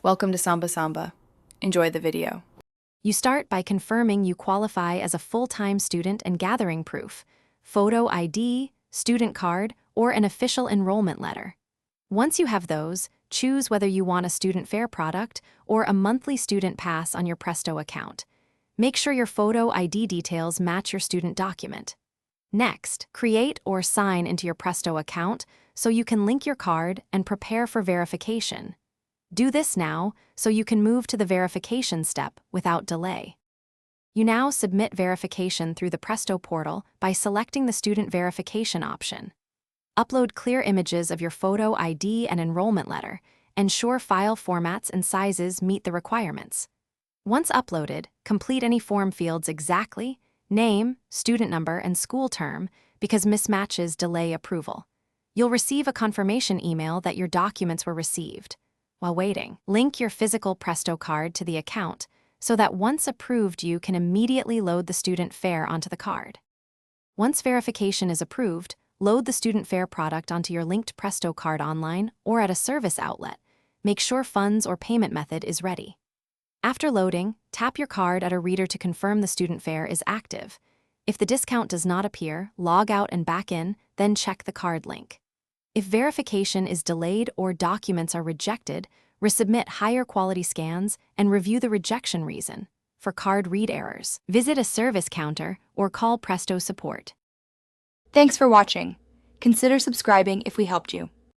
Welcome to Samba Samba. Enjoy the video. You start by confirming you qualify as a full-time student and gathering proof, photo ID, student card, or an official enrollment letter. Once you have those, choose whether you want a student fare product or a monthly student pass on your Presto account. Make sure your photo ID details match your student document. Next, create or sign into your Presto account so you can link your card and prepare for verification. Do this now so you can move to the verification step without delay. You now submit verification through the Presto portal by selecting the student verification option. Upload clear images of your photo ID and enrollment letter. Ensure file formats and sizes meet the requirements. Once uploaded, complete any form fields exactly, name, student number, and school term, because mismatches delay approval. You'll receive a confirmation email that your documents were received. While waiting, link your physical Presto card to the account so that once approved you can immediately load the student fare onto the card. Once verification is approved, load the student fare product onto your linked Presto card online or at a service outlet. Make sure funds or payment method is ready. After loading, tap your card at a reader to confirm the student fare is active. If the discount does not appear, log out and back in, then check the card link. If verification is delayed or documents are rejected, resubmit higher quality scans and review the rejection reason. For card read errors, visit a service counter or call Presto support. Thanks for watching. Consider subscribing if we helped you.